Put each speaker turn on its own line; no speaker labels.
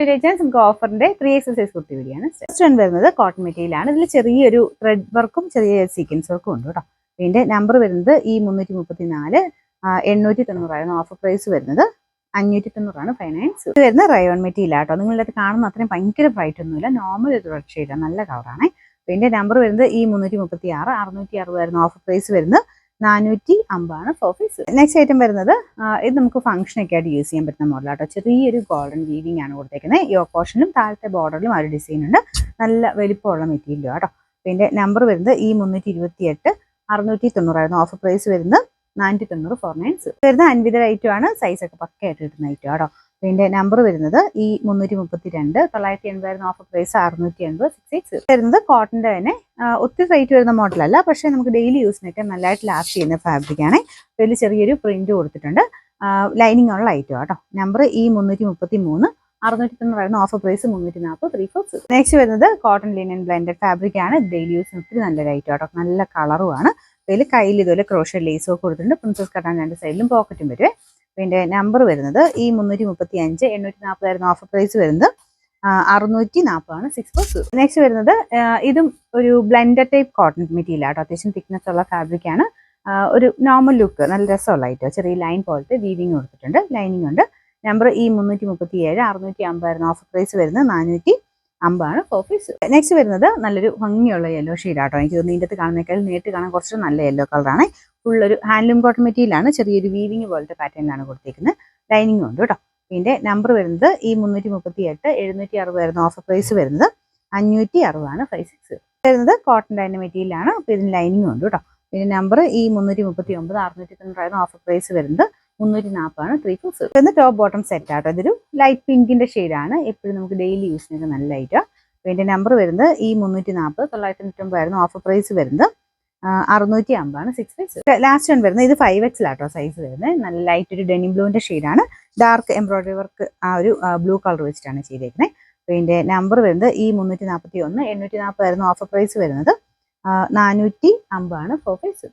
നമുക്ക് ഓഫറിന്റെ 3XL size kurti വീഡിയോയാണ്. First one വരുന്നത് കോട്ടൺ മെറ്റീരിയൽ ആണ്. ഇതിൽ ചെറിയൊരു ത്രെഡ് വർക്കും ചെറിയ സീക്വൻസ് വർക്കും ഉണ്ട് കേട്ടോ. ഇതിന്റെ നമ്പർ വരുന്നത് ഈ 334 890 ഓഫർ പ്രൈസ് വരുന്നത് 590 ഫൈനാൻസ്. ഇത് വരുന്ന റയോൺ മെറ്റീരിയൽ ആട്ടോ. നിങ്ങളിത് കാണുന്ന അത്രയും ഭയങ്കര ബ്രൈറ്റ് ഒന്നുമില്ല, നോർമൽ ഒരു റെഡ് ഷെയ്ഡാണ്, നല്ല കളറാണ്. ഇതിന്റെ നമ്പർ വരുന്നത് ഈ 336 660 ഓഫർ പ്രൈസ് വരുന്നത് 450 ഫോർ പീസ്. നെക്സ്റ്റ് ഐറ്റം വരുന്നത് ഇത് നമുക്ക് ഫംഗ്ഷനൊക്കെ ആയിട്ട് യൂസ് ചെയ്യാൻ പറ്റുന്ന മോഡലാട്ടോ. ചെറിയൊരു ഗോൾഡൻ വീവിംഗ് ആണ് കൊടുത്തേക്കുന്നത്. യോ പോർഷനിലും താഴത്തെ ബോർഡറിലും ആ ഒരു ഡിസൈൻ ഉണ്ട്. നല്ല വലിപ്പമുള്ള മെറ്റീരിയലും ആട്ടോ. ഇതിന്റെ നമ്പർ വരുന്നത് ഈ 328 690 ഓഫർ പ്രൈസ് വരുന്നത് 490 ഫോർ നൈൻസ്. വരുന്ന അൻവിത ഐറ്റം ആണ്. സൈസ് ഒക്കെ പക്കയായിട്ട് കിട്ടുന്ന ഐറ്റം ആട്ടോ. ഇതിന്റെ നമ്പർ വരുന്നത് ഈ 332 980 ഓഫർ പ്രൈസ് 680 66. വരുന്നത് കോട്ടന്റെ തന്നെ ഒത്തിരി റേറ്റ് വരുന്ന മോഡലല്ല, പക്ഷെ നമുക്ക് ഡെയിലി യൂസിനൊക്കെ നല്ലതായിട്ട് ലാസ്റ്റ് ചെയ്യുന്ന ഫാബ്രിക് ആണ്. ഇതിൽ ചെറിയൊരു പ്രിന്റ് കൊടുത്തിട്ടുണ്ട്. ലൈനിങ് ഉള്ള ഐറ്റം ആട്ടോ. നമ്പർ ഈ 333 690 ഓഫർ പ്രൈസ് 340 3/4. നെക്സ്റ്റ് വരുന്നത് കോട്ടൺ ലിനൻ ബ്ലെൻഡഡ് ഫാബ്രിക് ആണ്. ഡെയിലി യൂസിന് ഒത്തിരി നല്ലൊരു ഐറ്റം ആട്ടോ. നല്ല കളറുമാണ്. ഇതിൽ കയ്യിൽ ഇതുപോലെ ക്രോഷ്യ ലേസ് ഒക്കെ കൊടുത്തിട്ടുണ്ട്. പ്രിൻസസ് കട്ടാൻ രണ്ട് സൈഡിലും പോക്കറ്റും വരുവേ. ഇതിന്റെ നമ്പർ വരുന്നത് ഈ 335 840 ഓഫർ പ്രൈസ് വരുന്നത് 640 6/4. നെക്സ്റ്റ് വരുന്നത് ഇതും ഒരു ബ്ലെൻഡഡ് ടൈപ്പ് കോട്ടൺ മെറ്റീരിയൽ ആട്ടോ. അത്യാവശ്യം തിക്നെസ് ഉള്ള ഫാബ്രിക് ആണ്. ഒരു നോർമൽ ലുക്ക്, നല്ല രസമുള്ള ഐറ്റം. ചെറിയ ലൈൻ പോലത്തെ വീവിങ് കൊടുത്തിട്ടുണ്ട്, ലൈനിങ് ഉണ്ട്. നമ്പർ ഈ 337 650 ഓഫർ പ്രൈസ് വരുന്നത് 450 ഫോർ പീസ്. നെക്സ്റ്റ് വരുന്നത് നല്ലൊരു ഭംഗിയുള്ള യെല്ലോ ഷെയ്ഡ് ആട്ടോ. എനിക്ക് തോന്നുന്നു ഇതിൻ്റെ കാണുന്നേക്കാൾ നേരിട്ട് കാണാൻ കുറച്ച് നല്ല യെല്ലോ കളറാണ്. ഫുള്ളൊരു ഹാൻഡ്ലൂം കോട്ടൺ മെറ്റീരിയൽ ആണ്. ചെറിയൊരു വീവിങ് പോലത്തെ പാറ്റേണിലാണ് കൊടുത്തേക്കുന്നത്. ലൈനിങ് ഉണ്ട് കേട്ടോ. ഇതിന്റെ നമ്പർ വരുന്നത് ഈ 338 760 ഓഫർ പ്രൈസ് വരുന്നത് 560 56. വരുന്നത് കോട്ടൻ്റെ തന്നെ മെറ്റീരിയൽ ആണ്. അപ്പോൾ ഇതിന് ലൈനിങ് ഉണ്ട് കേട്ടോ. ഇതിന്റെ നമ്പർ ഈ 339 690 ഓഫർ പ്രൈസ് വരുന്നത് 340 3/4. ഇതൊന്ന് ടോപ്പ് ബോട്ടം സെറ്റ് ആട്ടോ. ഇതൊരു ലൈറ്റ് പിങ്കിന്റെ ഷെയ്ഡാണ്. എപ്പോഴും നമുക്ക് ഡെയിലി യൂസിനൊക്കെ നല്ല ഐറ്റം. ഇതിന്റെ നമ്പർ വരുന്നത് ഈ 340 990 ഓഫർ പ്രൈസ് വരുന്നത് 650 6/4. ലാസ്റ്റ് വൺ വരുന്നത് ഇത് 5XL ആട്ടോ സൈസ് വരുന്നത്. നല്ല ലൈറ്റ് ഒരു ഡെനിം ബ്ലൂവിന്റെ ഷെയ്ഡാണ്. ഡാർക്ക് എംബ്രോയിഡറി വർക്ക് ആ ഒരു ബ്ലൂ കളർ വെച്ചിട്ടാണ് ചെയ്തേക്കുന്നത്. ഇതിന്റെ നമ്പർ വരുന്നത് ഈ 341 840 ഓഫർ പ്രൈസ് വരുന്നത് 450 ഫോർ പീസ്.